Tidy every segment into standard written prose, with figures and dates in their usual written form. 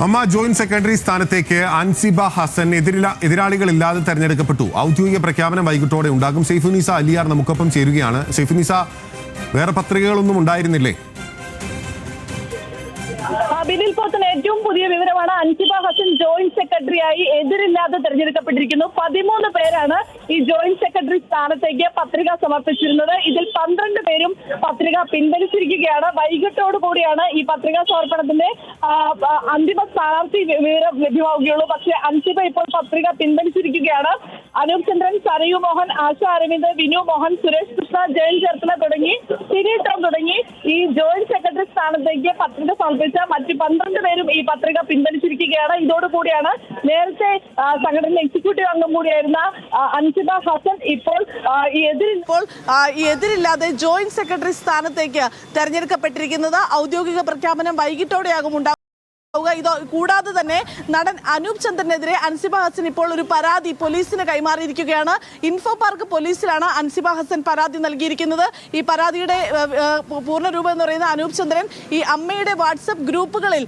അമ്മ joint secretary സ്ഥാനത്തേക്ക് അൻസിബ ഹസൻ എതിരാളികളില്ലാതെ തെരഞ്ഞെടുക്കപ്പെട്ടു. ഔദ്യോഗിക പ്രഖ്യാപനം വൈകിട്ടോടെ ഉണ്ടാകും. സൈഫുനിസ അലിയാർ നമുക്കൊപ്പം ചേരുകയാണ്. സൈഫുനിസ, വേറെ പത്രികകളൊന്നും ഉണ്ടായിരുന്നില്ലേ? ബിനിൽ പോത്തൻ ഏറ്റവും പുതിയ വിവരമാണ്. അൻസിബ ഹസൻ ജോയിന്റ് സെക്രട്ടറിയായി എതിരില്ലാതെ തെരഞ്ഞെടുക്കപ്പെട്ടിരിക്കുന്നു. 13 പേരാണ് ഈ ജോയിന്റ് സെക്രട്ടറി സ്ഥാനത്തേക്ക് പത്രിക സമർപ്പിച്ചിരുന്നത്. ഇതിൽ 12 പേരും പത്രിക പിൻവലിച്ചിരിക്കുകയാണ്. വൈകിട്ടോടുകൂടിയാണ് ഈ പത്രികാ സമർപ്പണത്തിന്റെ അന്തിമ സ്ഥാനാർത്ഥി വിവരം ലഭ്യമാവുകയുള്ളൂ. പക്ഷേ അൻസിബ ഇപ്പോൾ പത്രിക പിൻവലിച്ചിരിക്കുകയാണ്. അനൂപ് ചന്ദ്രൻ, സരയു മോഹൻ, ആശ അരവിന്ദ്, വിനു മോഹൻ, സുരേഷ് കൃഷ്ണ, ജയൻ ചേർത്തല തുടങ്ങി സിനി തുടങ്ങി ഈ ജോയിന്റ് സെക്രട്ടറി സ്ഥാനത്തേക്ക് പത്രിക സമർപ്പിച്ച മറ്റ് 12 പേരും ഈ പത്രിക പിൻവലിച്ചിരിക്കുകയാണ്. ഇതോടുകൂടിയാണ് നേരത്തെ സംഘടന എക്സിക്യൂട്ടീവ് അംഗം കൂടിയായിരുന്ന അൻസിബ ഹസൻ ഇപ്പോൾ എതിരില്ലാതെ ജോയിന്റ് സെക്രട്ടറി സ്ഥാനത്തേക്ക് തെരഞ്ഞെടുക്കപ്പെട്ടിരിക്കുന്നത്. ഔദ്യോഗിക പ്രഖ്യാപനം വൈകിട്ടോടെയാകും ഉണ്ടാകുക. ഇത് കൂടാതെ തന്നെ നടൻ അനൂപ് ചന്ദ്രനെതിരെ അൻസിബ ഹസൻ ഇപ്പോൾ ഒരു പരാതി പോലീസിന് കൈമാറിയിരിക്കുകയാണ്. ഇൻഫോ പാർക്ക് പോലീസിലാണ് അൻസിബ ഹസൻ പരാതി നൽകിയിരിക്കുന്നത്. ഈ പരാതിയുടെ പൂർണ്ണരൂപം എന്ന് പറയുന്ന അനൂപ് ചന്ദ്രൻ ഈ അമ്മയുടെ വാട്സപ്പ് ഗ്രൂപ്പുകളിൽ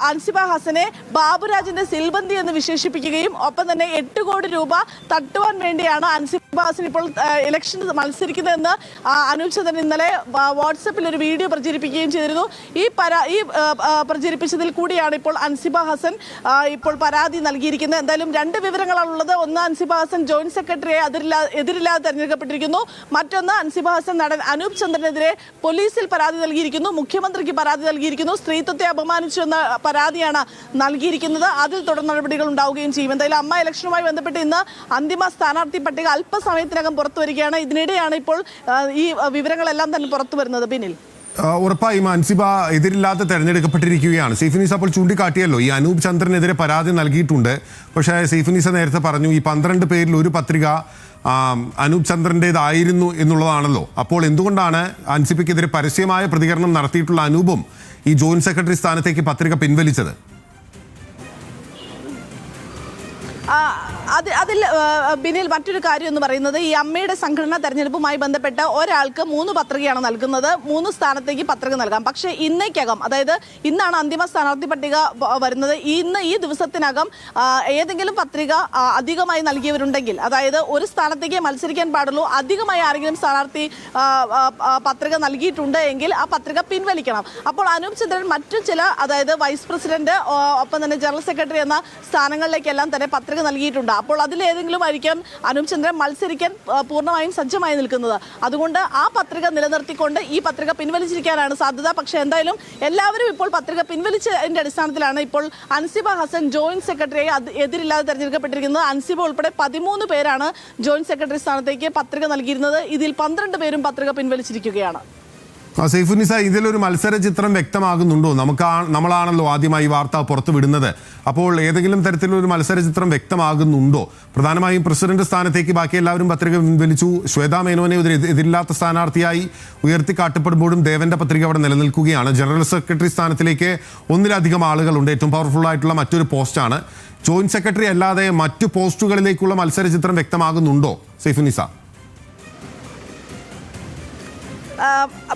അൻസിബ ഹസനെ ബാബുരാജിന്റെ സിൽബന്തി എന്ന് വിശേഷിപ്പിക്കുകയും ഒപ്പം തന്നെ 8 കോടി രൂപ തട്ടുവാൻ വേണ്ടിയാണ് അൻസിബ ഹസൻ ഇപ്പോൾ ഇലക്ഷൻ മത്സരിക്കുന്നതെന്ന് അനൂപ് ചന്ദ്രൻ ഇന്നലെ വാട്സപ്പിൽ ഒരു വീഡിയോ പ്രചരിപ്പിക്കുകയും ചെയ്തിരുന്നു. ഈ പ്രചരിപ്പിച്ചതിൽ കൂടി ഇപ്പോൾ അൻസിബ ഹസൻ ഇപ്പോൾ പരാതി നൽകിയിരിക്കുന്നത്. എന്തായാലും 2 വിവരങ്ങളാണുള്ളത്. ഒന്ന്, അൻസിബ ഹസൻ ജോയിന്റ് സെക്രട്ടറിയെ എതിരില്ലാതെ തെരഞ്ഞെടുക്കപ്പെട്ടിരിക്കുന്നു. മറ്റൊന്ന്, അൻസിബ ഹസൻ നടൻ അനൂപ് ചന്ദ്രനെതിരെ പോലീസിൽ പരാതി നൽകിയിരിക്കുന്നു, മുഖ്യമന്ത്രിക്ക് പരാതി നൽകിയിരിക്കുന്നു. സ്ത്രീത്വത്തെ അപമാനിച്ചു എന്ന പരാതിയാണ് നൽകിയിരിക്കുന്നത്. അതിൽ തുടർ നടപടികൾ ഉണ്ടാവുകയും ചെയ്യും. എന്തായാലും അമ്മ ഇലക്ഷനുമായി ബന്ധപ്പെട്ട് ഇന്ന് അന്തിമ സ്ഥാനാർത്ഥി പട്ടിക അല്പസമയത്തിനകം പുറത്തു വരികയാണ്. ഇതിനിടെയാണ് ഇപ്പോൾ ഈ വിവരങ്ങളെല്ലാം തന്നെ പുറത്തു വരുന്നത്. ബിനിൽ, ഉറപ്പായും അൻസിബ എതിരില്ലാതെ തെരഞ്ഞെടുക്കപ്പെട്ടിരിക്കുകയാണ്. സൈഫുനിസ അപ്പോൾ ചൂണ്ടിക്കാട്ടിയല്ലോ, ഈ അനൂപ് ചന്ദ്രനെതിരെ പരാതി നൽകിയിട്ടുണ്ട്. പക്ഷേ സൈഫുനിസ നേരത്തെ പറഞ്ഞു ഈ 12 പേരിൽ ഒരു പത്രിക അനൂപ് ചന്ദ്രൻ്റേതായിരുന്നു എന്നുള്ളതാണല്ലോ. അപ്പോൾ എന്തുകൊണ്ടാണ് അൻസിബയ്ക്കെതിരെ പരസ്യമായ പ്രതികരണം നടത്തിയിട്ടുള്ള അനൂപും ഈ ജോയിന്റ് സെക്രട്ടറി സ്ഥാനത്തേക്ക് പത്രിക പിൻവലിച്ചത്? അതിൽ ബിനിൽ മറ്റൊരു കാര്യം എന്ന് പറയുന്നത്, ഈ അമ്മയുടെ സംഘടനാ തെരഞ്ഞെടുപ്പുമായി ബന്ധപ്പെട്ട് ഒരാൾക്ക് 3 പത്രികയാണ് നൽകുന്നത്. 3 സ്ഥാനത്തേക്ക് പത്രിക നൽകാം. പക്ഷേ ഇന്നേക്കകം, അതായത് ഇന്നാണ് അന്തിമ സ്ഥാനാർത്ഥി പട്ടിക വരുന്നത്. ഈ ദിവസത്തിനകം ഏതെങ്കിലും പത്രിക അധികമായി നൽകിയവരുണ്ടെങ്കിൽ, അതായത് ഒരു സ്ഥാനത്തേക്ക് മത്സരിക്കാൻ പാടുള്ളൂ, അധികമായി ആരെങ്കിലും സ്ഥാനാർത്ഥി പത്രിക നൽകിയിട്ടുണ്ട് എങ്കിൽ ആ പത്രിക പിൻവലിക്കണം. അപ്പോൾ അനൂപ് ചന്ദ്രൻ മറ്റു ചില, അതായത് വൈസ് പ്രസിഡന്റ് ഒപ്പം തന്നെ ജനറൽ സെക്രട്ടറി എന്ന സ്ഥാനങ്ങളിലേക്കെല്ലാം തന്നെ പത്രിക നൽകിയിട്ടുണ്ട്. അപ്പോൾ അതിലേതെങ്കിലും ആയിരിക്കും അനൂപ് ചന്ദ്രൻ മത്സരിക്കാൻ പൂർണ്ണമായും സജ്ജമായി നിൽക്കുന്നത്. അതുകൊണ്ട് ആ പത്രിക നിലനിർത്തിക്കൊണ്ട് ഈ പത്രിക പിൻവലിച്ചിരിക്കാനാണ് സാധ്യത. പക്ഷേ എന്തായാലും എല്ലാവരും ഇപ്പോൾ പത്രിക പിൻവലിച്ചതിന്റെ അടിസ്ഥാനത്തിലാണ് ഇപ്പോൾ അൻസിബ ഹസൻ ജോയിന്റ് സെക്രട്ടറിയായി എതിരില്ലാതെ തെരഞ്ഞെടുക്കപ്പെട്ടിരിക്കുന്നത്. അൻസിബ ഉൾപ്പെടെ 13 പേരാണ് ജോയിന്റ് സെക്രട്ടറി സ്ഥാനത്തേക്ക് പത്രിക നൽകിയിരുന്നത്. ഇതിൽ 12 പേരും പത്രിക പിൻവലിച്ചിരിക്കുകയാണ്. സൈഫുനിസ, ഇതിലൊരു മത്സര ചിത്രം വ്യക്തമാകുന്നുണ്ടോ? നമ്മളാണല്ലോ ആദ്യമായി വാർത്ത പുറത്തു വിടുന്നത്. അപ്പോൾ ഏതെങ്കിലും തരത്തിലൊരു മത്സര ചിത്രം വ്യക്തമാകുന്നുണ്ടോ? പ്രധാനമായും പ്രസിഡന്റ് സ്ഥാനത്തേക്ക് ബാക്കി എല്ലാവരും പത്രിക പിൻവലിച്ചു. ശ്വേതാ മേനോനെ എതിരില്ലാത്ത സ്ഥാനാർത്ഥിയായി ഉയർത്തിക്കാട്ടപ്പെടുമ്പോഴും ദേവന്റെ പത്രിക അവിടെ നിലനിൽക്കുകയാണ്. ജനറൽ സെക്രട്ടറി സ്ഥാനത്തിലേക്ക് 1-ലധികം ആളുകളുണ്ട്. ഏറ്റവും പവർഫുൾ ആയിട്ടുള്ള മറ്റൊരു പോസ്റ്റാണ്. ജോയിന്റ് സെക്രട്ടറി അല്ലാതെ മറ്റു പോസ്റ്റുകളിലേക്കുള്ള മത്സര ചിത്രം വ്യക്തമാകുന്നുണ്ടോ സൈഫുനിസ?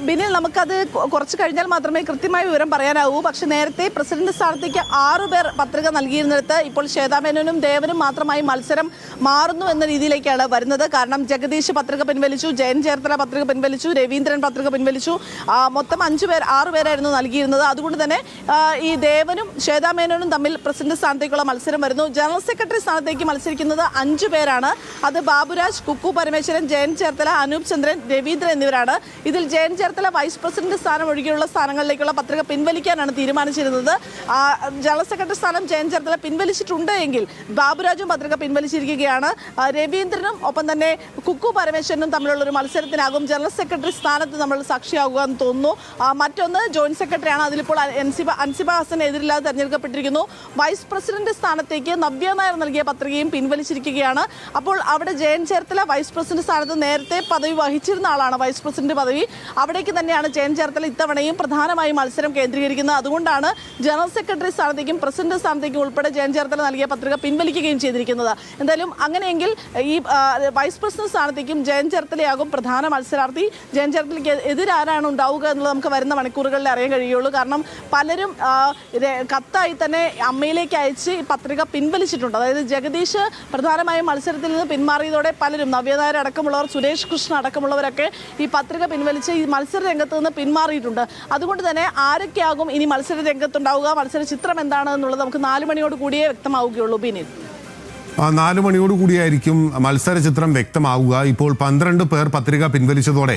ബിനിൽ, നമുക്കത് കുറച്ച് കഴിഞ്ഞാൽ മാത്രമേ കൃത്യമായ വിവരം പറയാനാവൂ. പക്ഷെ നേരത്തെ പ്രസിഡന്റ് സ്ഥാനത്തേക്ക് 6 പേർ പത്രിക നൽകിയിരുന്നിടത്ത് ഇപ്പോൾ ശ്വേതാ മേനോനും ദേവനും മാത്രമായി മത്സരം മാറുന്നു എന്ന രീതിയിലേക്കാണ് വരുന്നത്. കാരണം ജഗദീഷ് പത്രിക പിൻവലിച്ചു, ജയൻ ചേർത്തല പത്രിക പിൻവലിച്ചു, രവീന്ദ്രൻ പത്രിക പിൻവലിച്ചു. മൊത്തം 6 പേരായിരുന്നു നൽകിയിരുന്നത്. അതുകൊണ്ട് തന്നെ ഈ ദേവനും ശ്വേതാ മേനോനും തമ്മിൽ പ്രസിഡന്റ് സ്ഥാനത്തേക്കുള്ള മത്സരം വരുന്നു. ജനറൽ സെക്രട്ടറി സ്ഥാനത്തേക്ക് മത്സരിക്കുന്നത് 5 പേരാണ്. അത് ബാബുരാജ്, കുക്കു പരമേശ്വരൻ, ജയൻ ചേർത്തല, അനൂപ് ചന്ദ്രൻ, രവീന്ദ്രൻ എന്നിവരാണ്. ഇതിൽ ജയൻ ചേർത്തല വൈസ് പ്രസിഡന്റ് സ്ഥാനം ഒഴികെയുള്ള സ്ഥാനങ്ങളിലേക്കുള്ള പത്രിക പിൻവലിക്കാനാണ് തീരുമാനിച്ചിരുന്നത്. ജനറൽ സെക്രട്ടറി സ്ഥാനം ജയൻ ചേർത്തല പിൻവലിച്ചിട്ടുണ്ട് എങ്കിൽ ബാബുരാജും പത്രിക പിൻവലിച്ചിരിക്കുകയാണ്. രവീന്ദ്രനും ഒപ്പം തന്നെ കുക്കു പരമേശ്വരനും തമ്മിലുള്ള ഒരു മത്സരത്തിനാകും ജനറൽ സെക്രട്ടറി സ്ഥാനത്ത് നമ്മൾ സാക്ഷിയാകുക എന്ന് തോന്നുന്നു. മറ്റൊന്ന് ജോയിന്റ് സെക്രട്ടറിയാണ്. അതിലിപ്പോൾ അൻസിബ ഹസൻ എതിരില്ലാതെ തെരഞ്ഞെടുക്കപ്പെട്ടിരിക്കുന്നു. വൈസ് പ്രസിഡന്റ് സ്ഥാനത്തേക്ക് നവ്യ നായർ നൽകിയ പത്രികയും പിൻവലിച്ചിരിക്കുകയാണ്. അപ്പോൾ അവിടെ ജയൻ ചേർത്തല വൈസ് പ്രസിഡന്റ് സ്ഥാനത്ത് നേരത്തെ പദവി വഹിച്ചിരുന്ന ആളാണ്, വൈസ് പ്രസിഡന്റ് പദവി. അവിടേക്ക് തന്നെയാണ് ജയൻ ചേർത്തല ഇത്തവണയും പ്രധാനമായും മത്സരം കേന്ദ്രീകരിക്കുന്നത്. അതുകൊണ്ടാണ് ജനറൽ സെക്രട്ടറി സ്ഥാനത്തേക്കും പ്രസിഡന്റ് സ്ഥാനത്തേക്കും ഉൾപ്പെടെ ജയൻ ചേർത്തല നൽകിയ പത്രിക പിൻവലിക്കുകയും ചെയ്തിരിക്കുന്നത്. എന്തായാലും അങ്ങനെയെങ്കിൽ ഈ വൈസ് പ്രസിഡന്റ് സ്ഥാനത്തേക്കും ജയൻ ചേർത്തലയാകും പ്രധാന മത്സരാർത്ഥി. ജയൻ ചേർത്തലയ്ക്ക് എതിരാരാണ് ഉണ്ടാവുക എന്നുള്ളത് നമുക്ക് വരുന്ന മണിക്കൂറുകളിൽ അറിയാൻ കഴിയുള്ളൂ. കാരണം പലരും കത്തായി തന്നെ അമ്മയിലേക്ക് അയച്ച് ഈ പത്രിക പിൻവലിച്ചിട്ടുണ്ട്. അതായത് ജഗദീഷ് പ്രധാനമായും മത്സരത്തിൽ നിന്ന് പിന്മാറിയതോടെ പലരും, നവ്യ നായർ അടക്കമുള്ളവർ, സുരേഷ് കൃഷ്ണ അടക്കമുള്ളവരൊക്കെ ഈ പത്രിക പിൻവലിച്ച് ഈ മത്സര രംഗത്ത് നിന്ന് പിന്മാറിയിട്ടുണ്ട്. അതുകൊണ്ട് തന്നെ ആരൊക്കെയാകും ഇനി മത്സര രംഗത്തുണ്ടാവുക, മത്സര ചിത്രം എന്താണ് എന്നുള്ളത് നമുക്ക് 4 മണിയോട് കൂടിയേ വ്യക്തമാവുകയുള്ളൂ. ബിനിൽ 4 മണിയോട് കൂടിയായിരിക്കും മത്സര ചിത്രം വ്യക്തമാവുക. ഇപ്പോൾ 12 പേർ പത്രിക പിൻവലിച്ചതോടെ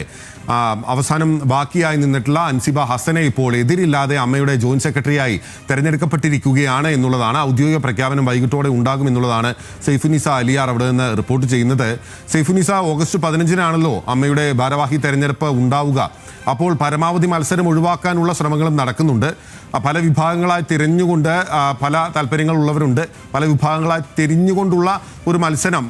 അവസാനം ബാക്കിയായി നിന്നിട്ടുള്ള അൻസിബ ഹസനെ ഇപ്പോൾ എതിരില്ലാതെ അമ്മയുടെ ജോയിന്റ് സെക്രട്ടറിയായി തെരഞ്ഞെടുക്കപ്പെട്ടിരിക്കുകയാണ് എന്നുള്ളതാണ്. ഔദ്യോഗിക പ്രഖ്യാപനം വൈകിട്ടോടെ ഉണ്ടാകും എന്നുള്ളതാണ് സൈഫുനിസ അലിയാർ അവിടെ നിന്ന് റിപ്പോർട്ട് ചെയ്യുന്നത്. സൈഫുനിസ, ഓഗസ്റ്റ് 15-നാണല്ലോ അമ്മയുടെ ഭാരവാഹി തെരഞ്ഞെടുപ്പ് ഉണ്ടാവുക. അപ്പോൾ പരമാവധി മത്സരം ഒഴിവാക്കാനുള്ള ശ്രമങ്ങളും നടക്കുന്നുണ്ട്. പല വിഭാഗങ്ങളായി തിരഞ്ഞുകൊണ്ട് പല താല്പര്യങ്ങളുള്ളവരുണ്ട്. പല വിഭാഗങ്ങളായി തിരിഞ്ഞുകൊണ്ടുള്ള ഒരു മത്സരം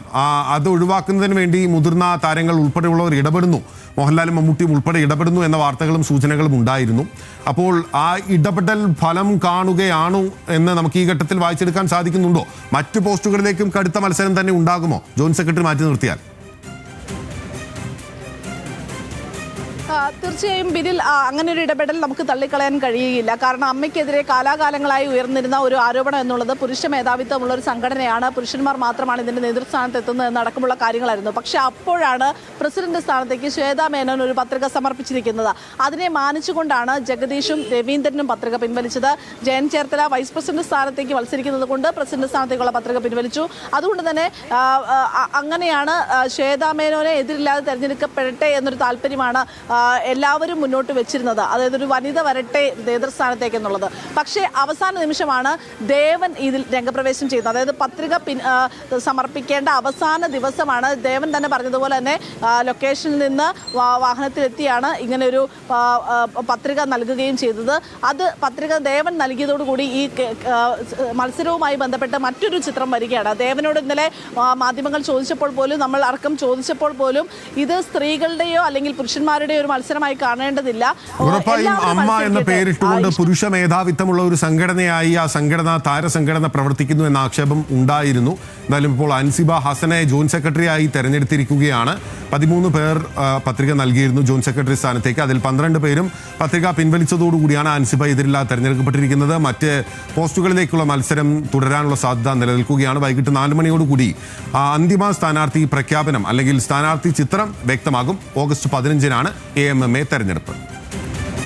അത് ഒഴിവാക്കുന്നതിന് വേണ്ടി മുതിർന്ന താരങ്ങൾ ഉൾപ്പെടെയുള്ളവർ ഇടപെടുന്നു. മോഹൻലാലും മമ്മൂട്ടിയും ഉൾപ്പെടെ ഇടപെടുന്നു എന്ന വാർത്തകളും സൂചനകളും ഉണ്ടായിരുന്നു. അപ്പോൾ ആ ഇടപെടൽ ഫലം കാണുകയാണോ എന്ന് നമുക്ക് ഈ ഘട്ടത്തിൽ വായിച്ചെടുക്കാൻ സാധിക്കുന്നുണ്ടോ? മറ്റു പോസ്റ്റുകളിലേക്കും കടുത്ത മത്സരം തന്നെ ഉണ്ടാകുമോ ജോയിന്റ് സെക്രട്ടറി മാറ്റി നിർത്തിയാൽ? തീർച്ചയായും ബിനിൽ, അങ്ങനെ ഒരു ഇടപെടൽ നമുക്ക് തള്ളിക്കളയാൻ കഴിയുകയില്ല. കാരണം അമ്മയ്ക്കെതിരെ കാലാകാലങ്ങളായി ഉയർന്നിരുന്ന ഒരു ആരോപണം എന്നുള്ളത് പുരുഷ മേധാവിത്വമുള്ള ഒരു സംഘടനയാണ്, പുരുഷന്മാർ മാത്രമാണ് ഇതിന്റെ നേതൃസ്ഥാനത്ത് എത്തുന്നത് എന്നടക്കമുള്ള കാര്യങ്ങളായിരുന്നു. പക്ഷെ അപ്പോഴാണ് പ്രസിഡന്റ് സ്ഥാനത്തേക്ക് ശ്വേതാ മേനോൻ ഒരു പത്രിക സമർപ്പിച്ചിരിക്കുന്നത്. അതിനെ മാനിച്ചുകൊണ്ടാണ് ജഗദീഷും രവീന്ദ്രനും പത്രിക പിൻവലിച്ചത്. ജയൻ ചേർത്തല വൈസ് പ്രസിഡന്റ് സ്ഥാനത്തേക്ക് മത്സരിക്കുന്നത് കൊണ്ട് പ്രസിഡന്റ് സ്ഥാനത്തേക്കുള്ള പത്രിക പിൻവലിച്ചു. അതുകൊണ്ട് തന്നെ അങ്ങനെയാണ് ശ്വേതാ മേനോനെ എതിരില്ലാതെ തെരഞ്ഞെടുക്കപ്പെടട്ടെ എന്നൊരു താല്പര്യമാണ് എല്ലാവരും മുന്നോട്ട് വെച്ചിരുന്നത്. അതായത് ഒരു വനിത വരട്ടെ നേതൃസ്ഥാനത്തേക്ക് എന്നുള്ളത്. പക്ഷേ അവസാന നിമിഷമാണ് ദേവൻ ഇതിൽ രംഗപ്രവേശം ചെയ്യുന്നത്. അതായത് പത്രിക സമർപ്പിക്കേണ്ട അവസാന ദിവസമാണ് ദേവൻ തന്നെ പറഞ്ഞതുപോലെ തന്നെ ലൊക്കേഷനിൽ നിന്ന് വാഹനത്തിലെത്തിയാണ് ഇങ്ങനെ ഒരു പത്രിക നൽകുകയും ചെയ്തത്. അത് പത്രിക ദേവൻ നൽകിയതോടുകൂടി ഈ മത്സരവുമായി ബന്ധപ്പെട്ട് മറ്റൊരു ചിത്രം വരികയാണ്. ദേവനോട് ഇന്നലെ മാധ്യമങ്ങൾ ചോദിച്ചപ്പോൾ പോലും, നമ്മൾ അടക്കം ചോദിച്ചപ്പോൾ പോലും, ഇത് സ്ത്രീകളുടെയോ അല്ലെങ്കിൽ പുരുഷന്മാരുടെയോ ഒരു മത്സരമായി കാണേണ്ടതില്ല. ഉറപ്പായും അമ്മ എന്ന പേരിട്ടുകൊണ്ട് പുരുഷ മേധാവിത്വമുള്ള ഒരു സംഘടനയായി ആ സംഘടന, താരസംഘടന പ്രവർത്തിക്കുന്നു എന്ന ആക്ഷേപം ഉണ്ടായിരുന്നു. എന്തായാലും ഇപ്പോൾ അൻസിബ ഹസനെ ജോയിന്റ് സെക്രട്ടറിയായി തെരഞ്ഞെടുത്തിരിക്കുകയാണ്. 13 പേർ പത്രിക നൽകിയിരുന്നു ജോയിന്റ് സെക്രട്ടറി സ്ഥാനത്തേക്ക്. അതിൽ 12 പേരും പത്രിക പിൻവലിച്ചതോടുകൂടിയാണ് അൻസിബ എതിരില്ലാതെ തെരഞ്ഞെടുക്കപ്പെട്ടിരിക്കുന്നത്. മറ്റ് പോസ്റ്റുകളിലേക്കുള്ള മത്സരം തുടരാനുള്ള സാധ്യത നിലനിൽക്കുകയാണ്. വൈകിട്ട് 4 മണിയോടുകൂടി അന്തിമ സ്ഥാനാർത്ഥി പ്രഖ്യാപനം അല്ലെങ്കിൽ സ്ഥാനാർത്ഥി ചിത്രം വ്യക്തമാകും. ഓഗസ്റ്റ് 15-നാണ് AMMA തെരഞ്ഞെടുപ്പ്.